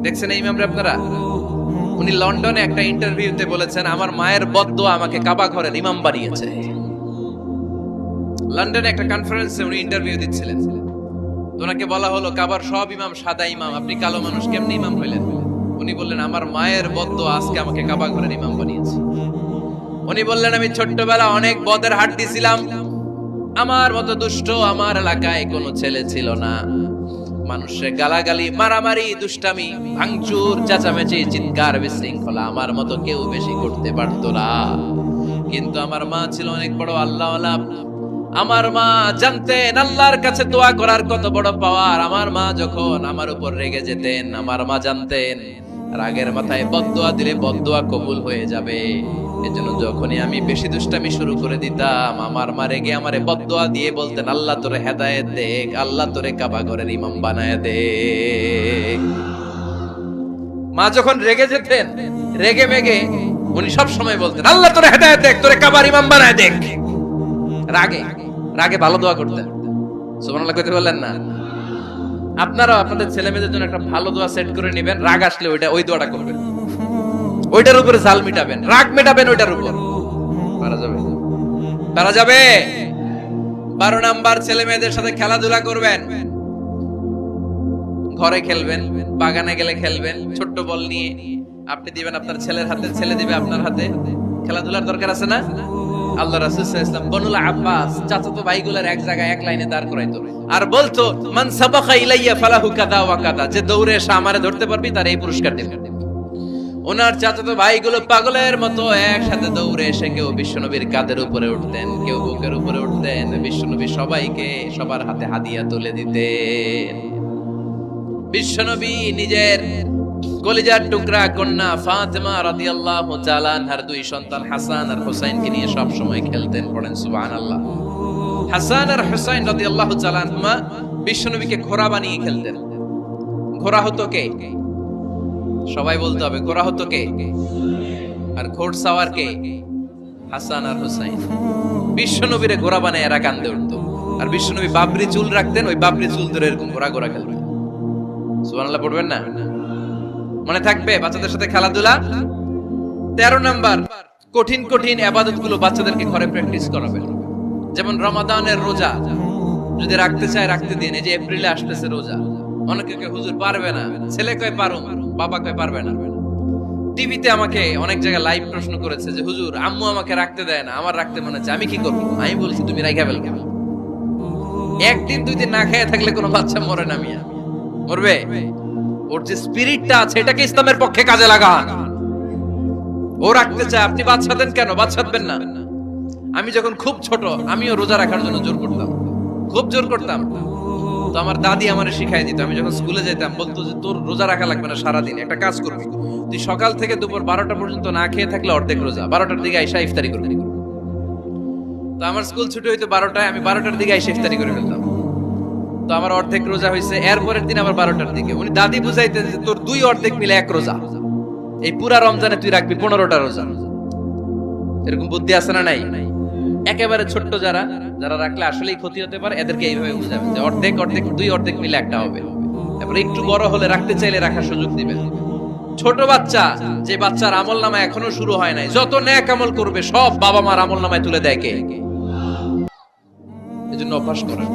দেখছেন এই ইমামরা আপনারা? উনি লন্ডনে একটা ইন্টারভিউতে বলেছেন, আমার মায়ের বদদোয়া আমাকে কাবা ঘরের ইমাম বানিয়েছে। লন্ডনে একটা কনফারেন্সে উনি ইন্টারভিউ দিচ্ছিলেন। ওনাকে বলা হলো, কাবার সব ইমাম সাদা ইমাম, আপনি কালো মানুষ, কেমনে ইমাম হইলেন? উনি বললেন, আমার মায়ের বদদোয়া আজকে আমাকে কাবা ঘরের ইমাম বানিয়েছে। উনি বললেন, আমি ছোট্টবেলা অনেক বদের হাট দিছিলাম, আমার মতো দুষ্ট আমার এলাকায় কোনো ছেলে ছিল না। মানুষের গালাগালি, মারামারি, দুষ্টামি, ভাঙচুর, চেঁচামেচি, চিৎকার, বিশৃঙ্খলা আমার মতো কেউ বেশি করতে পারতো না। কিন্তু আমার মা ছিল অনেক বড় আল্লাহওয়ালা। আমার মা জানতেন আল্লাহর কাছে দোয়া করার কত বড় পাওয়ার। আমার মা যখন আমার উপর রেগে যেতেন, আমার মা জানতেন রাগের মাথায় বদদোয়া দিলে বদদোয়া কবুল হয়ে যাবে। এজন্য যখনই আমি বেশি দুষ্টামি শুরু করে দিতাম, আমার মা রেগে আমারে বদদোয়া দিয়ে বলতেন, আল্লাহ তোরে হেদায়েত দেখ, আল্লাহ তোরে কাবা ঘরের ইমাম বানায় দে। মা যখন রেগে যেতেন, রেগে মেগে উনি সব সময় বলতেন, আল্লাহ তোরে হেদায়েত দেখ, তোরে কাবার ইমাম বানায় দেখ। রাগে রাগে ভালো দোয়া করতেন। সুবহানাল্লাহ কইতে বললেন না? আপনারাও আপনাদের ছেলে মেয়েদের জন্য একটা ভালো দোয়া সেট করে নেবেন। রাগ আসলে ওই দোয়াটা করবেন, ওইটার উপরে জাল মিটাবেন, রাগ মেটাবেন ওইটার উপর। পারা যাবে? পারা যাবে? 12 নাম্বার, ছেলে মেয়েদের সাথে খেলাধুলা করবেন। ঘরে খেলবেন, বাগানে গেলে খেলবেন, ছোট্ট বল নিয়ে আপনি দিবেন আপনার ছেলের হাতে, ছেলে দিবে আপনার হাতে। খেলাধুলার দরকার আছে না? আল্লাহ রাসূল সাল্লাল্লাহু আলাইহি ওয়াসাল্লাম বনুল আব্বাস চাচাতো ভাইগুলোর এক জায়গায় এক লাইনে দাঁড় করাইতো, আর বলতো, মান সাবাকা ইলাইয়া ফালাহু কাদা ওয়া কাদা, যে দৌড়ে এসে আমারে ধরতে পারবি তার এই পুরস্কার দেব। ওনার চাচাতো ভাইগুলো পাগলের মতো একসাথে দৌড়ে এসে কেউ বিশ্বনবীর কাঁধের উপরে উঠতেন, কেউ বুকের উপরে উঠতেন। বিশ্বনবী সবাইকে সবার হাতে হাদিয়া তুলে দিতেন। বিশ্বনবী নিজের কলিজার টুকরা কন্যা ফাতেমা রাদিয়াল্লাহু তাআলা আনহার দুই সন্তান হাসান আর হুসাইনকে নিয়ে সব সময় খেলতেন। পড়েন সুবহানাল্লাহ। হাসান আর হুসাইন রাদিয়াল্লাহু তাআলা আনহুমা বিশ্বনবীকে ঘোড়া বানিয়ে খেলতেন। ঘোড়া হতো কে? সবাই বলতে হবে, ঘোড়া হতো কে? আর ঘোড়সাওয়ার কে? হাসান আর হুসাইন। বিশ্বনবীরে ঘোড়া বানায় এরা কান্দে উঠতো। আর বিশ্বনবী বাবরি চুল রাখতেন, ওই বাবরি চুল ধরে এরকম ঘোড়া ঘোড়া খেলতেন। সুবহানাল্লাহ পড়বেন না? মনে থাকবে বাচ্চাদের সাথে খেলাধুলা। 13 নাম্বার, কঠিন কঠিন ইবাদতগুলো বাচ্চাদেরকে ঘরে প্র্যাকটিস করাবেন। যেমন রমাদানের রোজা যদি রাখতে চায় রাখতে দিন। এই যে এপ্রিলে আসতেছে রোজা, অনেকে কয় হুজুর পারবে না, ছেলে কয় পারুম, বাবা কয় পারবে না। টিভিতে আমাকে অনেক জায়গায় লাইভ প্রশ্ন করেছে যে হুজুর আম্মু আমাকে রাখতে দেয় না, আমার রাখতে মনে হচ্ছে, আমি কি করব? আমি বলছি তুমি রাইখা ফেলবে। একদিন দুই দিন না খেয়ে থাকলে কোনো বাচ্চা মরে না, মিয়া মরবে? ওর যে স্পিরিটটা আছে এটাকে ইসলামের পক্ষে কাজে লাগান। ও রাখতে চায়, আপনি বাচ্চা দেন কেন? বাচ্চা দেবেন না। আমি যখন খুব ছোট, আমিও রোজা রাখার জন্য জোর করতাম, খুব জোর করতাম। তো আমার দাদি আমারে শিখাই দিত। আমি যখন স্কুলে যেতাম বলতো যে তোর রোজা রাখা লাগবে না, সারাদিন একটা কাজ করবি, তুই সকাল থেকে দুপুর 12টা পর্যন্ত না খেয়ে থাকলে অর্ধেক রোজা, 12টার দিকে আইসা ইফতারি করবি। তো আমার স্কুল ছুটি হইতো 12টায়, আমি 12টার দিকে আইসা ইফতারি করে ফেলতাম। তো আমার অর্ধেক রোজা হয়েছে। এরপরের দিন আবার 12টার দিকে উনি দাদি বুঝাইতেন যে তোর দুই অর্ধেক মিলে এক রোজা, এই পুরা রমজানে তুই রাখবি 15টা রোজা। এরকম বুদ্ধি আছে না নাই? একেবারে ছোট্ট যারা যারা রাখলে আসলেই ক্ষতি হতে পারে, এদেরকে এইভাবে বুঝাবেন যে অর্ধেক অর্ধেক, দুই অর্ধেক মিলে একটা হবে। তারপরে একটু বড় হলে রাখতে চাইলে রাখার সুযোগ দিবেন। ছোট বাচ্চা, যে বাচ্চার আমল নামা এখনো শুরু হয় নাই, যত নেক আমল করবে সব বাবা মার আমল নামায় তুলে দেয় কে? এজন্য অভ্যাস করেন।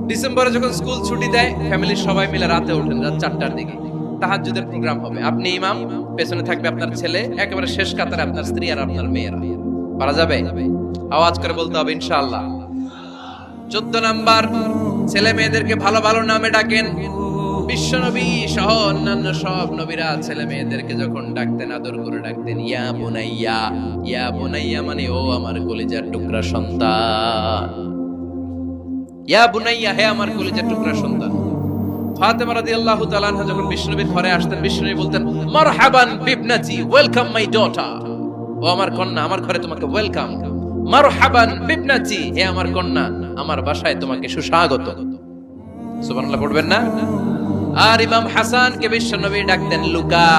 ডিসেম্বরে যখন স্কুল ছুটি দেয়, ফ্যামিলির সবাই মিলে রাতে ওঠেন, রাত 4টার দিকে তাহাজ্জুদের প্রোগ্রাম হবে। আপনি ইমাম, পেছনে থাকবে আপনার ছেলে, একেবারে শেষ কাতারে আপনার স্ত্রী আর আপনার মেয়েরা। পারা যাবে? আওয়াজ করে বলতে হবে ইনশাআল্লাহ। 14 নাম্বার, ছেলে মেয়েদেরকে ভালো ভালো নামে ডাকেন। বিশ্বনবী সহ অন্যান্য সব নবীরা ছেলে মেয়েদেরকে যখন ডাকতেন আদর করে ডাকতেন ইয়া বুনাইয়া। ইয়া বুনাইয়া মানে ও আমার কলিজার টুকরা সন্তান। ইয়া বুনাইয়া, হে আমার কলিজার টুকরা সন্তান। ফাতেমা রাদিয়াল্লাহু তাআলা আনহা যখন বিশ্বনবীর ঘরে আসতেন, বিশ্বনবী বলতেন মারহাবান বিবনাতি, ওয়েলকাম মাই ডটার। ও আমার কন্যা, আমার ঘরে তোমাকে ওয়েলকাম। মারহাবান বিবনাতি, হে আমার কন্যা, আমার বাসায় তোমাকে সুস্বাগত। সুবহানাল্লাহ পড়বেন না? আর ইমাম হাসানকে বিশ্বনবী ডাকতেন লুকা।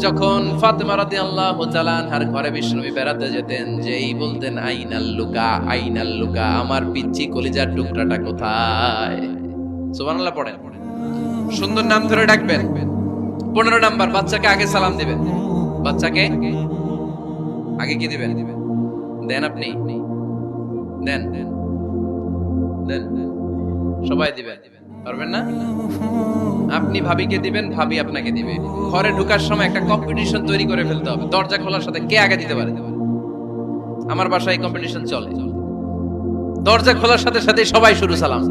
যখন ফাতেমা রাদিয়াল্লাহু তাআলা আনহার ঘরে বিশ্বনবী বেড়াতে যেতেন, যেই বলতেন আইনাল লুকা, আইনাল লুকা, আমার পিচ্চি কলিজার টুকরাটা কোথায়? সুবহানাল্লাহ পড়েন। সুন্দর নাম ধরে ডাকবেন। 15 নাম্বার, বাচ্চাকে আগে সালাম দিবেন। বাচ্চাকে আগে কি দিবেন? দেন আপনি দেন দেন সবাই দিবেন, পারবেন না? আপনি ভাবিকে দিবেন, ভাবি আপনাকে দিবে। ঘরে ঢোকার সময় একটা কম্পিটিশন তৈরি করে ফেলতে হবে, দরজা খোলার সাথে কে আগে দিতে পারে। আমার বাসায় কম্পিটিশন চলে, দরজা খোলার সাথে সাথে সবাই শুরু সালাম।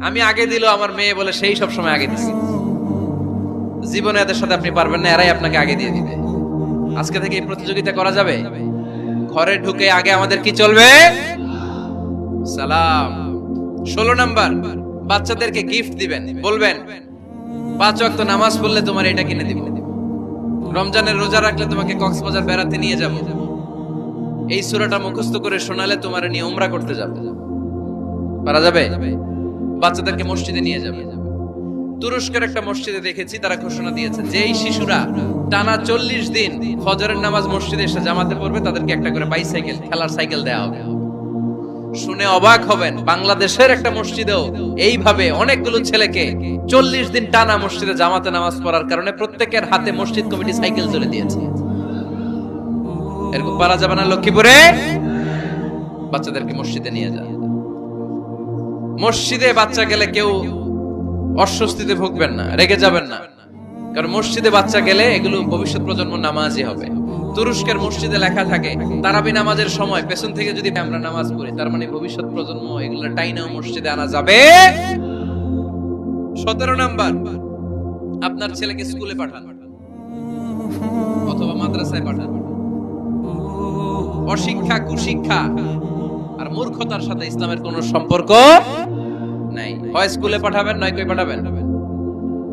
আমি আগে দিল, আমার মেয়ে বলে সেই সব সময় আগে দিছি। জীবনে এদের সাথে আপনি পারবেন না, এরাই আপনাকে আগে দিয়ে দিবে। আজকে থেকে এই প্রতিযোগিতা করা যাবে। ঘরে ঢুকে আগে আমাদের কি চলবে? সালাম। 16 নাম্বার, বাচ্চাদেরকে গিফট দিবেন। বলবেন 5 ওয়াক্ত নামাজ পড়লে তোমার এটা কিনে দিব, রমজানের রোজা রাখলে তোমাকে কক্সবাজার বেড়াতে নিয়ে যাব, এই সূরাটা মুখস্থ করে শোনালে তোমার নিয়ে উমরা করতে যাব। পারা যাবে? বাচ্চাদেরকে মসজিদে নিয়ে যাবে। তুরস্কের একটা মসজিদে দেখেছি, তারা ঘোষণা দিয়েছে যে এই শিশুরা টানা 40 দিন ফজরের নামাজ মসজিদে এসে জামাতে পড়বে, তাদেরকে একটা করে বাইসাইকেল, খেলার সাইকেল দেওয়া হবে। শুনে অবাক হবেন, বাংলাদেশের একটা মসজিদেও এইভাবে অনেকগুলো ছেলেকে 40 দিন টানা মসজিদে জামাতে নামাজ পড়ার কারণে প্রত্যেকের হাতে মসজিদ কমিটি সাইকেল তুলে দিয়েছে। এরকম পারা যাবে না? লক্ষ্মীপুরে বাচ্চাদেরকে মসজিদে নিয়ে যায়। মসজিদে বাচ্চা গেলে কেউ অস্বস্তিতে ভুগবেন না, রেগে যাবেন না, কারণ মসজিদে বাচ্চা গেলে এগুলো ভবিষ্যৎ প্রজন্ম নামাজি হবে। তুরস্কের মসজিদে লেখা থাকে তারাবি নামাজের সময় পেছন থেকে যদি আমরা নামাজ পড়ি, তার মানে ভবিষ্যৎ প্রজন্ম এগুলো টাইনাও মসজিদে আনা যাবে। 17 নাম্বার, আপনার ছেলেকে স্কুলে পাঠান অথবা মাদ্রাসায় পাঠান। অশিক্ষা, কুশিক্ষা আর মূর্খতার সাথে ইসলামের কোনো সম্পর্ক নাই। হয় স্কুলে পাঠাবেন, নয় কই পাঠাবেন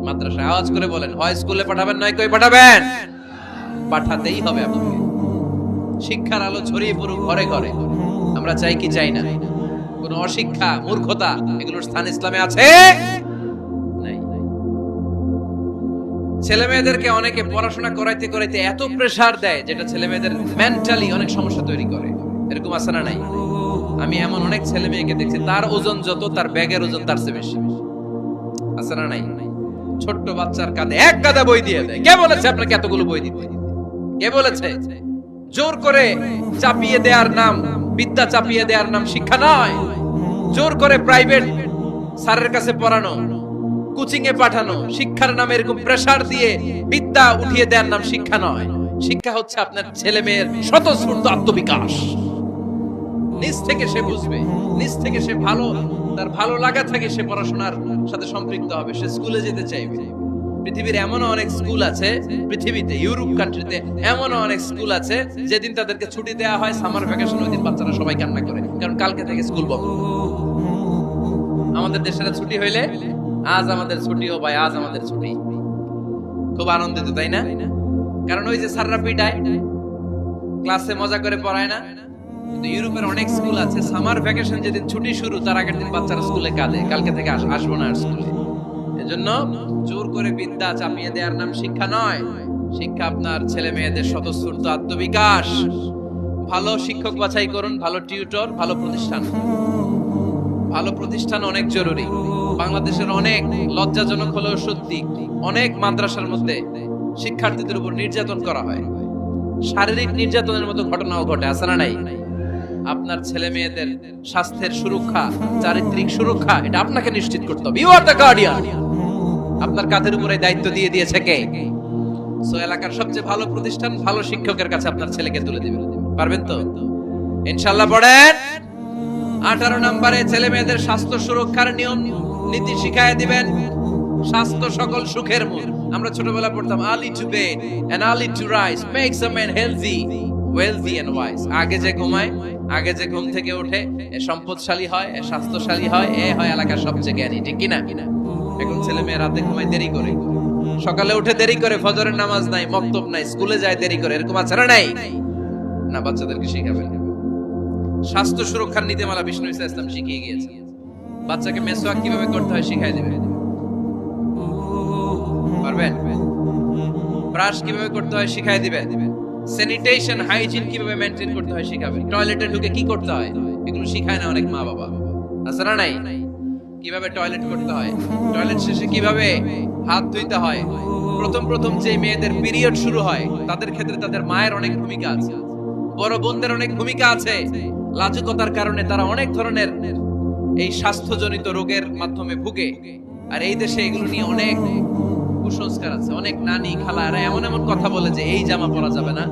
মাদ্রাসায়। আওয়াজ করে বলেন, হয় স্কুলে পাঠাবেন, নয় কই পাঠাবেন। পাঠাতেই হবে আপনাকে। শিক্ষার আলো ছড়িয়ে পড়ুক ঘরে ঘরে, আমরা চাই কি চাই না? কোন অশিক্ষা, মূর্খতা এগুলোর স্থান ইসলামে আছে? নাই। ছেলে মেয়েদেরকে অনেকে পড়াশোনা করাইতে করাইতে এত প্রেসার দেয়, যেটা ছেলে মেয়েদের মেন্টালি অনেক সমস্যা তৈরি করে। এরকম আছে না নাই? আমি এমন অনেক ছেলে মেয়েকে দেখছি, তার ওজন যত, তার ব্যাগের ওজন তার চেয়ে বেশি। আছে না নাই? ছোট্ট বাচ্চার কাঁধে এক গাদা বই দিয়ে দেয়। কে বলেছে আপনাকে এতগুলো বই দিতে? কে বলেছে? জোর করে চাপিয়ে দেওয়ার নাম বিদ্যা, চাপিয়ে দেওয়ার নাম শিক্ষা নয়। জোর করে প্রাইভেট স্যারের কাছে পড়ানো, কোচিং এ পাঠানো, শিক্ষার নামে এরকম প্রেসার দিয়ে বিদ্যা উঠিয়ে দেওয়ার নাম শিক্ষা নয়। শিক্ষা হচ্ছে আপনার ছেলে মেয়ের স্বতঃস্ফূর্ত আত্মবিকাশ। নিজ থেকে সে বুঝবে, নিজ থেকে সে তার ভালো লাগা থাকে, সে পড়াশোনার সাথে সম্পৃক্ত হবে, সে স্কুলে যেতে চাইবে। পৃথিবীর এমন অনেক স্কুল আছে, পৃথিবীতে ইউরোপ কান্ট্রিতে এমন অনেক স্কুল আছে যেদিন তাদেরকে ছুটি দেওয়া হয় সামার ভ্যাকেশন, ওই দিন বাচ্চারা সবাই কান্না করে, কারণ কালকে থেকে স্কুল বন্ধ। আমাদের দেশের ছুটি হইলে আজ আমাদের ছুটি, ও ভাই আজ আমাদের ছুটি, খুব আনন্দিত, তাই না? কারণ ওই যে স্যাররা পিটায়, ক্লাসে মজা করে পড়ায় না। কিন্তু ইউরোপের অনেক স্কুল আছে সামার ভ্যাকেশন যেদিন ছুটি শুরু, তার আগের দিন বাচ্চারা স্কুলে কাঁদে, কালকে থেকে আসবো না আর স্কুলে। এজন্য জোর করে বিদ্যা চাপিয়ে দেওয়ার নাম শিক্ষা নয়। শিক্ষা আপনার ছেলে মেয়েদের স্বতঃস্ফূর্ত আত্মবিকাশ। ভালো শিক্ষক বাছাই করুন, ভালো টিউটর, ভালো প্রতিষ্ঠান। ভালো প্রতিষ্ঠান অনেক জরুরি। বাংলাদেশের অনেক লজ্জাজনক হলেও সত্যি, অনেক মাদ্রাসার মধ্যে শিক্ষার্থীদের উপর নির্যাতন করা হয়, শারীরিক নির্যাতনের মতো ঘটনাও ঘটে। আছে না নাই? আপনার ছেলে মেয়েদের স্বাস্থ্যের সুরক্ষা, চারিত্রিক সুরক্ষা, এটা আপনাকে নিশ্চিত করতে হবে। You are the guardian. আপনার কাঁধের উপরে দায়িত্ব দিয়ে দিয়েছে কে? সো এলাকার সবচেয়ে ভালো প্রতিষ্ঠান, ভালো শিক্ষকের কাছে আপনার ছেলেকে তুলে দিবেন। পারবেন তো? ইনশাআল্লাহ। পড়েন। 18 নম্বরে ছেলে মেয়েদের স্বাস্থ্য সুরক্ষার নিয়ম নীতি শিখায় দিবেন। স্বাস্থ্য সকল সুখের মূল। আমরা ছোটবেলা পড়তাম early to bed and early to rise makes a man healthy, wealthy and wise. আগে যে ঘুমায়, আগে যে ঘুম থেকে ওঠে, এ সম্পদশালী হয়, এ স্বাস্থ্যশালী হয়, এ হয় এলাকার সবচেয়ে জ্ঞানী। ঠিক কিনা? এখন ছেলে মেয়ে রাতে ঘুমায় দেরি করে, সকালে উঠে দেরি করে, ফজরের নামাজ নাই, মক্তব নাই, স্কুলে যায় দেরি করে। এরকম আছে না নাই? না, বাচ্চাদেরকে শিখাবেন। স্বাস্থ্য সুরক্ষার নীতিমালা বিষ্ণু ইসা ইসলাম শিখিয়ে গিয়েছে। বাচ্চাকে মেসওয়াক কিভাবে করতে হয় শিখাই দেবে। পারবেন? ব্রাশ কিভাবে করতে হয় শিখাই দিবেন। স্যানিটেশন, হাইজিন কিভাবে মেইনটেইন করতে হয় শিখাবেন। টয়লেটে ঢুকে কি করতে হয় এগুলো শিখায় না অনেক মা বাবা। আছে না নাই? কিভাবে টয়লেট করতে হয়, টয়লেট শেষে কিভাবে হাত ধুইতে হয়। প্রথম যে মেয়েদের পিরিয়ড শুরু হয় তাদের ক্ষেত্রে তাদের মায়ের অনেক ভূমিকা আছে, বড় বোনদের অনেক ভূমিকা আছে। লাজুকতার কারণে তারা অনেক ধরনের এই স্বাস্থ্যজনিত রোগের মাধ্যমে ভুগে। আর এই দেশে এগুলো নিয়ে অনেক কুসংস্কার আছে। অনেক নানি খালারা এমন এমন কথা বলে যে এই জামা পরা যাবে না,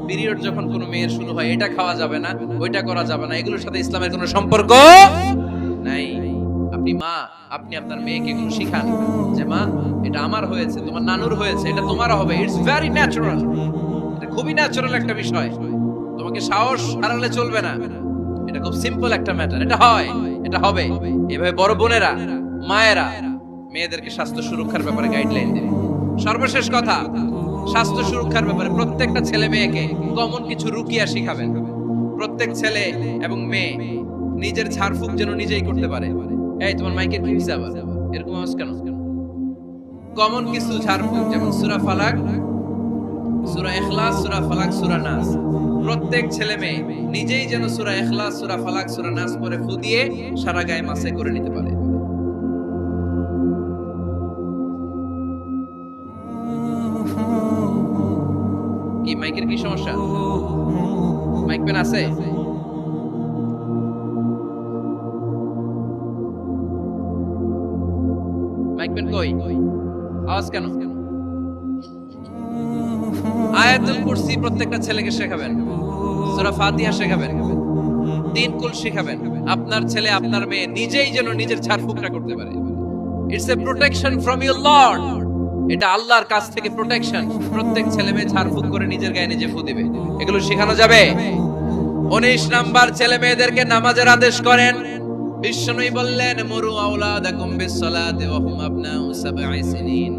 পিরিয়ড যখন কোনো মেয়ের শুরু হয় এটা খাওয়া যাবে না, ওইটা করা যাবে না। এগুলোর সাথে ইসলামের কোনো সম্পর্ক নাই। আপনি মা, আপনি আপনার মেয়েকে এগুলো শিখান যে মা, এটা আমার হয়েছে, তোমার নানুর হয়েছে, এটা তোমারও হবে। ইটস ভেরি ন্যাচারাল, এটা খুবই ন্যাচারাল একটা বিষয়। তোমাকে সাহস হারালে চলবে না। এটা খুব সিম্পল একটা ম্যাটার, এটা হয়, এটা হবে। এভাবে বড় বোনেরা, মায়েরা মেয়েদেরকে স্বাস্থ্য সুরক্ষার ব্যাপারে গাইডলাইন দেবে। সর্বশেষ কথা, স্বাস্থ্য সুরক্ষার ব্যাপারে প্রত্যেকটা ছেলে মেয়েকে কমন কিছু রুকিয়া শিখাবেন। প্রত্যেক ছেলে এবং মেয়ে নিজের ঝাড়ফুঁক যেন নিজেই করতে পারে। এই তোমার মাইকের কি হিসাব এরকম আওয়াজ কেন? কমন কিছু ঝাড়ফুঁক, যেমন সূরা ফালাক, সূরা ইখলাস, সূরা ফালাক, সূরা নাস। প্রত্যেক ছেলে মেয়ে নিজেই যেন সূরা ইখলাস, সূরা ফালাক, সূরা নাস পরে ফু দিয়ে সারা গায়ে মাসে করে নিতে পারে। কি মাইকের কি সমস্যা? মাইক পেন আছে? মাইক পেন কই? আওয়াজ কেন? আয়াতুল কুরসি প্রত্যেকটা ছেলেকে শেখাবেন, সূরা ফাতিহা শেখাবেন, তিন কুল শেখাবেন। আপনার ছেলে আপনার মেয়ে নিজেই যেন নিজের ঝাড়ফুঁকটা করতে পারে। It's a protection from your Lord. এটা আল্লাহর কাছ থেকে প্রোটেকশন। প্রত্যেক ছেলে মেয়ে ঝাড়ফুঁক করে নিজের গায়ে নিজে ফু দিবে। এগুলো শেখানো যাবে। 19 নাম্বার, ছেলে মেয়েদেরকে নামাজের আদেশ করেন। বিশ্বনবী বললেন, মুরু আওলাদাকুম বিসসালাতি ওয়া হুম আবনাউ 7 সিনিন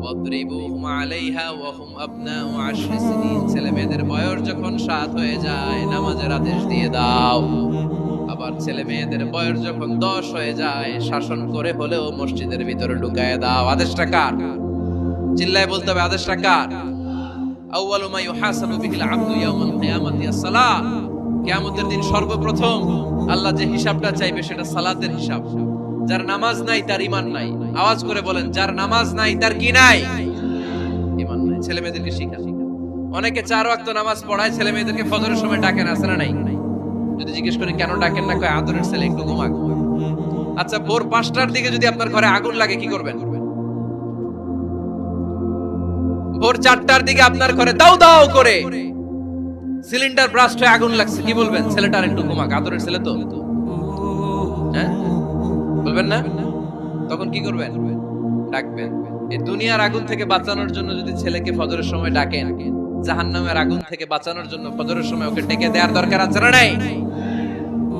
ওয়াদরিবুহুম আলাইহা ওয়া হুম আবনাউ 10 সিনিন। ছেলে মেয়েদের বয়স যখন 7 হয়ে যায় নামাজের আদেশ দিয়ে দাও। আবার ছেলে মেয়েদের বয়স যখন 10 হয়ে যায় শাসন করে হলেও মসজিদের ভিতরে ঢুকায় দাও। আদেশটা কার? চিল্লায় বলতে হবে, আদেশটা কার? আউয়ালু মা ইউহাসাবু বিহিল আবদু ইয়াউমাল কিয়ামাতি আস-সালাহ। কিয়ামতের দিন সর্বপ্রথম আল্লাহ যে হিসাবটা চাইবে সেটা সালাতের হিসাব। যার নামাজ নাই তার ঈমান নাই। আওয়াজ করে বলেন, যার নামাজ নাই তার কি নাই? ঈমান নাই। ছেলে মেয়েদেরকে শিখা। অনেকে 4 ওয়াক্ত নামাজ পড়ায়, ছেলে মেয়েদেরকে ফজরের সময় ডাকেন, আছে না নাই? যদি জিজ্ঞেস করি কেন ডাকেন না, কয় আদরের ছেলে, একটু ঘুমাক। আচ্ছা, ভোর 5টার দিকে যদি আপনার ঘরে আগুন লাগে কি করবেন? ভোর 4টার দিকে আপনার ঘরে দাও দাও করে সিলিন্ডার ব্রাস্ট হয়ে আগুন লাগছে, কি বলবেন? ছেলেটার একটু ঘুমাক, আদরের ছেলে তো, হ্যাঁ বলবেন না? তখন কি করবেন? ডাকবেন। এই দুনিয়ার আগুন থেকে বাঁচানোর জন্য যদি ছেলেকে ফজরের সময় ডাকেন, জাহান্নামের আগুন থেকে বাঁচানোর জন্য ফজরের সময় ওকে ডেকে দেওয়ার দরকার আছে না নাই?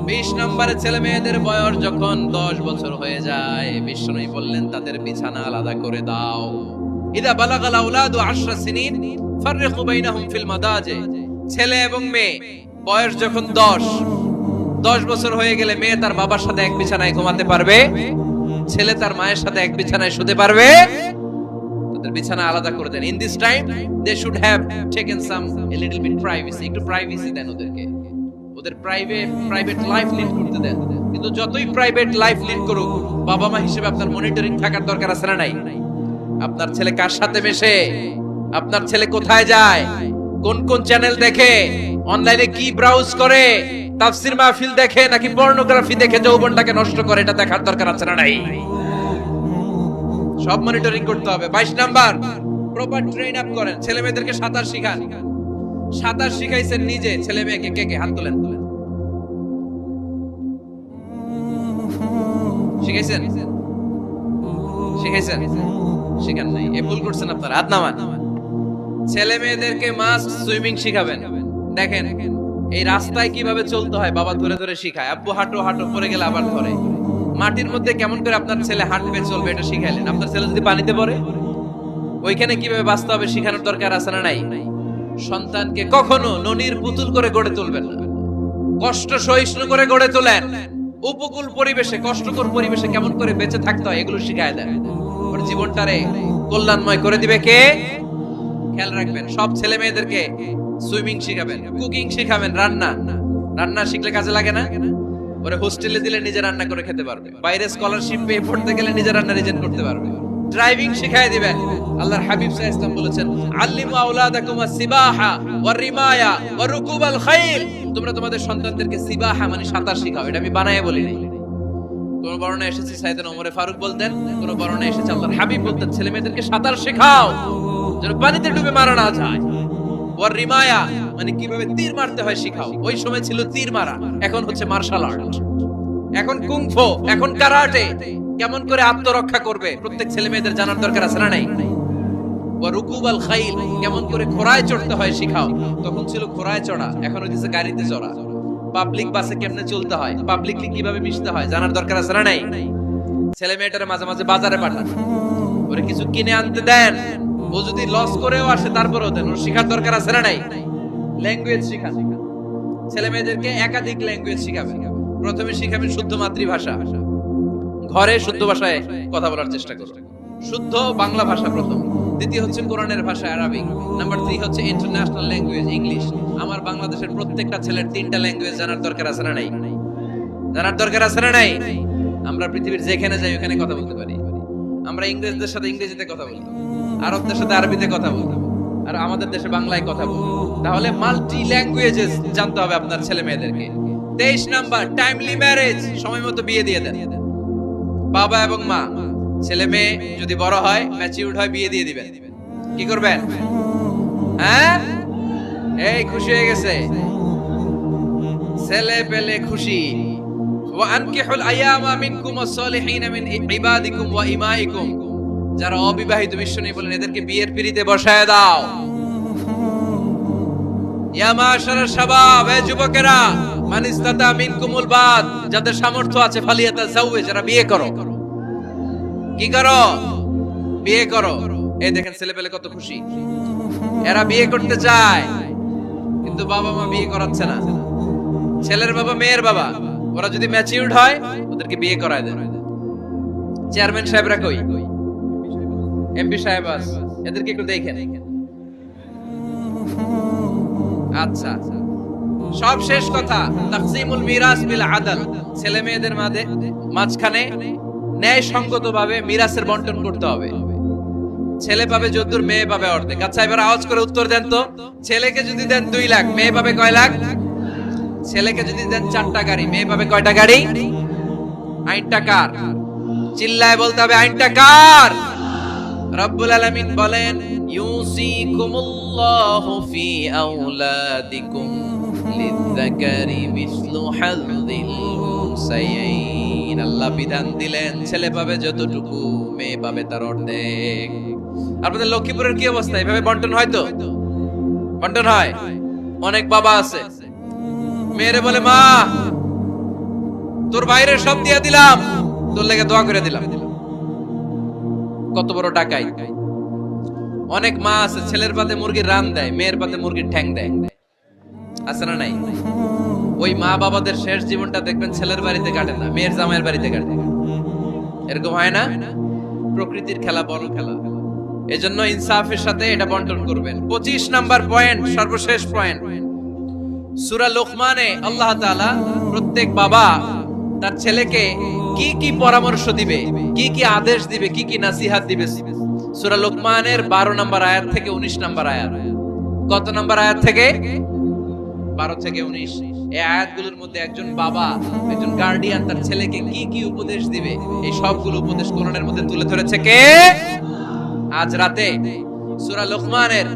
20 নম্বরে, ছেলে মেয়েদের বয়স যখন 10 বছর হয়ে যায় বিশ্বনবী বললেন তাদের বিছানা আলাদা করে দাও। ইদা বালাগাল আওলাদু 10 সিনিন ফাররিকু বাইনাহুম ফিল মাদাজি। ছেলে এবং মেয়ে বয়স যখন 10 বছর হয়ে গেলে মেয়ে তার বাবার সাথে এক বিছানায় ঘুমাতে পারবে, ছেলে তার মায়ের সাথে এক বিছানায় শুতে পারবে। তাদের বিছানা আলাদা করে দেন। In this time they should have taken some a little bit privacy. একটু প্রাইভেসি দেন ওদেরকে, ওদের প্রাইভেট লাইফ লিড করতে দেন। কিন্তু যতই প্রাইভেট লাইফ লিড করুক, বাবা মা হিসেবে আপনার মনিটরিং থাকার দরকার আছে না নাই? আপনার ছেলে কার সাথে মেশে, আপনার ছেলে কোথায় যায়, কোন কোন চ্যানেল দেখে, অনলাইনে কি ব্রাউজ করে, তাফসীর মাহফিল দেখে নাকি পর্নোগ্রাফি দেখে যৌবনটাকে নষ্ট করে, এটা দেখার দরকার আছে না নাই? সব মনিটরিং করতে হবে। 22 নাম্বার, প্রপার ট্রেন আপ করেন। ছেলে মেয়েদেরকে সাঁতার শিখান। সাঁতার শিখাইছেন নিজে, ছেলে মেয়েকে কে কে? হাত তোলেন। শিখাইছেন? শিখাইছেন? শিখান নাই, এ ভুল করছেন আপনারা। হাত নামান। ছেলে মেয়েদেরকে মাস্ট সুইমিং শিখাবেন। দেখেন এই রাস্তায় কিভাবে চলতে হয় বাবা ধরে ধরে শিখায়। আব্বু হাঁটো হাঁটো, পড়ে গেলে আবার ধরে। মাটির মধ্যে কেমন করে আপনার ছেলে হাঁটবে চলবে এটা শিখাইলেন। আপনার ছেলে যদি পানিতে পড়ে, ওইখানে কিভাবে বাঁচতে হবে শিখানোর দরকার আছে না নাই? সন্তানকে কখনো ননির পুতুল করে গড়ে তুলবেন না, কষ্ট সহিষ্ণু করে গড়ে তোলেন। উপকূল পরিবেশে, কষ্টকর পরিবেশে কেমন করে বেঁচে থাকতে হয় এগুলো শিখায় দেন। ওর জীবনটারে কল্যাণময় করে দিবে কে? খেয়াল রাখবেন। সব ছেলে মেয়েদেরকে সুইমিং শিখাবেন, কুকিং শিখাবেন, রান্না শিখলে কাজে লাগে না? ওরে হোস্টেলে দিলে নিজে রান্না করে খেতে পারবে, বাইরে স্কলারশিপ পেয়ে পড়তে গেলে নিজে রান্না নিজেন করতে পারবে, ড্রাইভিং শিখায় দিবেন। আল্লাহর হাবিব সাল্লাল্লাহু আলাইহি ওয়াসাল্লাম বলেছেন, আল্লিমু আওলাদাকুম আস-সিবাহা ওয়ার রিমায়া ওয়া রুকুবাল খাইল। তোমরা তোমাদের সন্তানদেরকে সিবাহা মানে সাঁতার শেখাও। এটা আমি বানায়ে বলি নাই। কোন বর্ণনায় এসেছে সাইয়েদনা ওমর ফারুক বলতেন, কোন বর্ণনায় এসেছে আল্লাহর হাবিব বলতেন, ছেলে মেয়েদেরকে সাঁতার শেখাও যেন পানিতে ডুবে মারা না যায়। ওয়ার রিমায়া মানে কিভাবে তীর মারতে হয় শিখাও। ওই সময় ছিল তীর মারা, এখন হচ্ছে মার্শাল আর্ট, এখন কুংফু, এখন কারাটে। কেমন করে আত্মরক্ষা করবে প্রত্যেক ছেলে মেয়েদের জানার দরকার আছে না নাই? ওয়া রুকুবাল খাইল, কেমন করে ঘোড়ায় চড়তে হয় শিখাও। তখন ছিল ঘোড়ায় চড়া, এখন হইছে গাড়িতে চড়া। পাবলিক বাসে কেমনে চলতে হয়, পাবলিকলি কিভাবে মিশতে হয় জানার দরকার আছে না নাই? ছেলে মেয়েটারে মাঝে মাঝে বাজারে পাঠান, ওরে কিছু কিনে আনতে দেন। ও যদি লস করেও আসে তারপরেও দেন, ওর শিখার দরকার আছে না নাই? ল্যাঙ্গুয়েজ শিখান, ছেলে মেয়েদেরকে একাধিক ল্যাঙ্গুয়েজ শিখাবেন। প্রথমে শিখাবেন শুদ্ধ মাতৃভাষা, ঘরে শুদ্ধ ভাষায় কথা বলার চেষ্টা করুন, শুদ্ধ বাংলা ভাষা প্রথম। দ্বিতীয় হচ্ছে কোরআনের ভাষা আরবিক। নাম্বার 3 হচ্ছে ইন্টারন্যাশনাল ল্যাঙ্গুয়েজ ইংলিশ। আমার বাংলাদেশের প্রত্যেকটা ছেলের 3টা ল্যাঙ্গুয়েজ জানার দরকার আছে না নাই? জানার দরকার আছে না নাই? আমরা পৃথিবীর যেখানে যাই ওখানে কথা বলতে পারি। আমরা ইংরেজদের সাথে ইংরেজিতে কথা বলি, আরবদের সাথে আরবিতে কথা বলি, আর আমাদের দেশে বাংলায় কথা বলি। তাহলে মাল্টি ল্যাঙ্গুয়েজেস জানতে হবে আপনার ছেলে মেয়েদেরকে। 23 নাম্বার, টাইমলি ম্যারেজ, সময় মতো বিয়ে দিয়ে দেন। বাবা এবং মা, ছেলে মেয়ে যদি বড় হয়, ম্যাচিউরড হয়, বিয়ে দিয়ে দিবেন। কি করবেন? হ্যাঁ, এই খুশি হয়ে গেছে, ছেলে পেলে খুশি। ওয়া আনকিহুল আয়ামা মিনকুম ওয়াস-সালিহিন মিন ইবাদিকুম ওয়া ইমাইকুম। যারা অবিবাহিত, বিশ্বনবী বলেন এদেরকে বিয়ের পিঁড়িতে বসায় দাও। ইয়া মাশারাশ শাবাব, এ যুবকেরা, মান ইসতাতা মিনকুমুল বাত, যাদের সামর্থ্য আছে, ফালিয়াতাযাওয়াজ, যারা বিয়ে করো। কি করো? বিয়ে করো। এই দেখেন ছেলে পেলে কত খুশি, এরা বিয়ে করতে চায়, কিন্তু বাবা মা বিয়ে করাচ্ছে না। ছেলের বাবা মেয়ের বাবা, ওরা যদি ম্যাচিউরড হয় ওদেরকে বিয়ে করায় দেন। চেয়ারম্যান সাহেবরা কই? এমপি সাহেব আছে, এদেরকে একটু দেখেন। আচ্ছা, সব শেষ কথা, তাকসিমুল মিরাস বিল আদল। ছেলে মেয়েদের মাঝখানে ন্যায় সঙ্গতভাবে মিরাসের বন্টন করতে হবে। ছেলে পাবে যদ্দুর, মেয়ে পাবে অর্ধেক। আচ্ছা, এবার আওয়াজ করে উত্তর দেন তো, ছেলেকে যদি দেন 2 লাখ, মেয়ে পাবে কয় লাখ? ছেলেকে যদি দেন 4টা গাড়ি, মেয়ে পাবে কয়টা গাড়ি? আইনটা কার? চিল্লায় বলতে হবে, আইনটা কার? রব্বুল আলামিন বলেন, ইউসিকুমুল্লাহু ফি আওলাদিকুম লিযযাকারি মিসলু হাযযিল উনসায়াইন। আল্লাহ বিধান দিলেন, ছেলে পাবে যতটুকু, মেয়ে পাবে তার অর্ধেক। আপনাদের লক্ষ্মীপুরের কি অবস্থা? এভাবে বন্টন হয় তো? বন্টন হয়? অনেক বাবা আছে, মেয়েরে বলে, মা তোর বাইরে সব দিয়ে দিলাম, তোর লেগে দোয়া করে দিলাম। কত বড় ডাকাই! অনেক মা আছে, ছেলের পাতে মুরগির রান দেয়, মেয়ের পাতে মুরগির ঠ্যাং দেয়। আছে না নাই? ওই মা বাবাদের শেষ জীবনটা দেখবেন ছেলের বাড়িতে কাটে না, মেয়ের জামাইয়ের বাড়িতে কাটে। এরকম হয় না? প্রকৃতির খেলা বড় খেলা। এজন্য ইনসাফের সাথে এটা বন্টন করবেন। 25 নাম্বার পয়েন্ট, সর্বশেষ পয়েন্ট, সূরা লোকমানে আল্লাহ তাআলা প্রত্যেক বাবা তার ছেলেকে কি কি পরামর্শ দিবে, কি কি আদেশ দিবে, কি কি নসিহত দিবে, সূরা লোকমানের 12 নম্বর আয়াত থেকে 19 নম্বর আয়াত। কত নম্বর আয়াত থেকে? 12 থেকে 19। এই আয়াতগুলোর মধ্যে একজন বাবা, একজন গার্ডিয়ান তার ছেলেকে কি কি উপদেশ দিবে, এই সবগুলো উপদেশ কোরআনের মধ্যে তুলে ধরেছে কে? আজ রাতে সূরা লোকমানের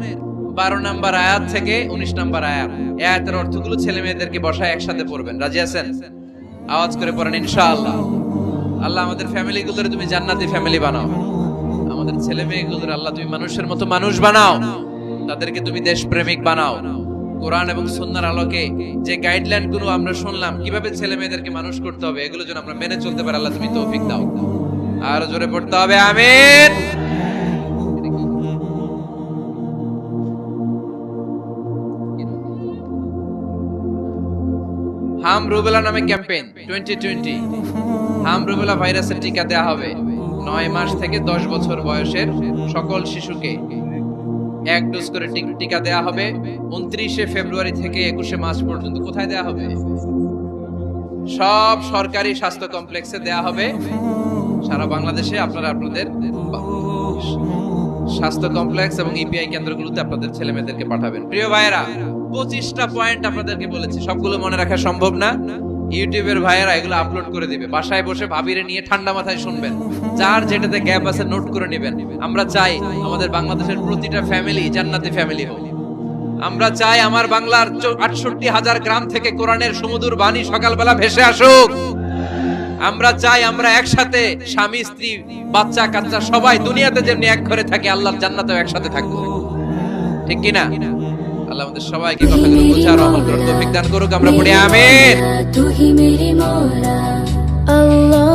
12 নম্বর আয়াত থেকে 19 নম্বর আয়াত। এই আয়াতের অর্থগুলো ছেলে মেয়েদেরকে বসায় একসাথে পড়বেন। রাজি আছেন? আওয়াজ করে পড়েন ইনশাআল্লাহ। আল্লাহ আমাদের ফ্যামিলিগুলোরে তুমি জান্নাতি ফ্যামিলি বানাও, আমাদের ছেলে মেয়েগুলোর আল্লাহ তুমি মানুষের মতো মানুষ বানাও, তাদেরকে তুমি দেশপ্রেমিক বানাও। কোরআন এবং সুন্নাহর আলোকে যে গাইডলাইন গুলো আমরা শুনলাম, কিভাবে ছেলে মেয়েদেরকে মানুষ করতে হবে, এগুলো যেন আমরা মেনে চলতে পারি, আল্লাহ তুমি তৌফিক দাও। আর জোরে পড়তে হবে আমিন। হাম রুবেলা নামে ক্যাম্পেইন 2020, হাম রুবেলা ভাইরাসের টিকা দেয়া হবে 9 মাস থেকে 10 বছর বয়সের সকল শিশুকে 1 ডোজ করে টিকা দেয়া হবে 29 ফেব্রুয়ারি থেকে 21 মার্চ পর্যন্ত। কোথায় দেয়া হবে? সব সরকারি স্বাস্থ্য কমপ্লেক্সে দেয়া হবে। সারা বাংলাদেশে আপনারা আপনাদের স্বাস্থ্য কমপ্লেক্স এবং ইপিআই কেন্দ্রগুলোতে আপনাদের ছেলে মেয়েদেরকে পাঠাবেন। প্রিয় ভাইয়েরা, 25টা পয়েন্ট আপনাদেরকে বলেছি, সবগুলো মনে রাখা সম্ভব না। ইউটিউবের ভাইয়েরা এগুলো আপলোড করে দিবে, বাসায় বসে ভাবিরে নিয়ে ঠান্ডা মাথায় শুনবেন, যার যেটাতে গ্যাপ আছে নোট করে নেবেন। আমরা চাই আমাদের বাংলাদেশের প্রতিটা ফ্যামিলি জান্নাতি ফ্যামিলি হোক। আমরা চাই আমার বাংলার 68,000 গ্রাম থেকে কোরআনের সুমধুর বাণী সকালবেলা ভেসে আসুক। আমরা চাই আমরা একসাথে স্বামী স্ত্রী বাচ্চা কাচ্চা সবাই দুনিয়াতে যেমনি এক ঘরে থাকে, আল্লাহর জান্নাতেও একসাথে থাকবো। ঠিক কিনা? আল্লাহ আমাদের সবাইকে কথাগুলো বোঝার আমল করার তৌফিক দান করুক। আমরা পড়ি আমিন। तू ही मेरी मौला अल्लाह।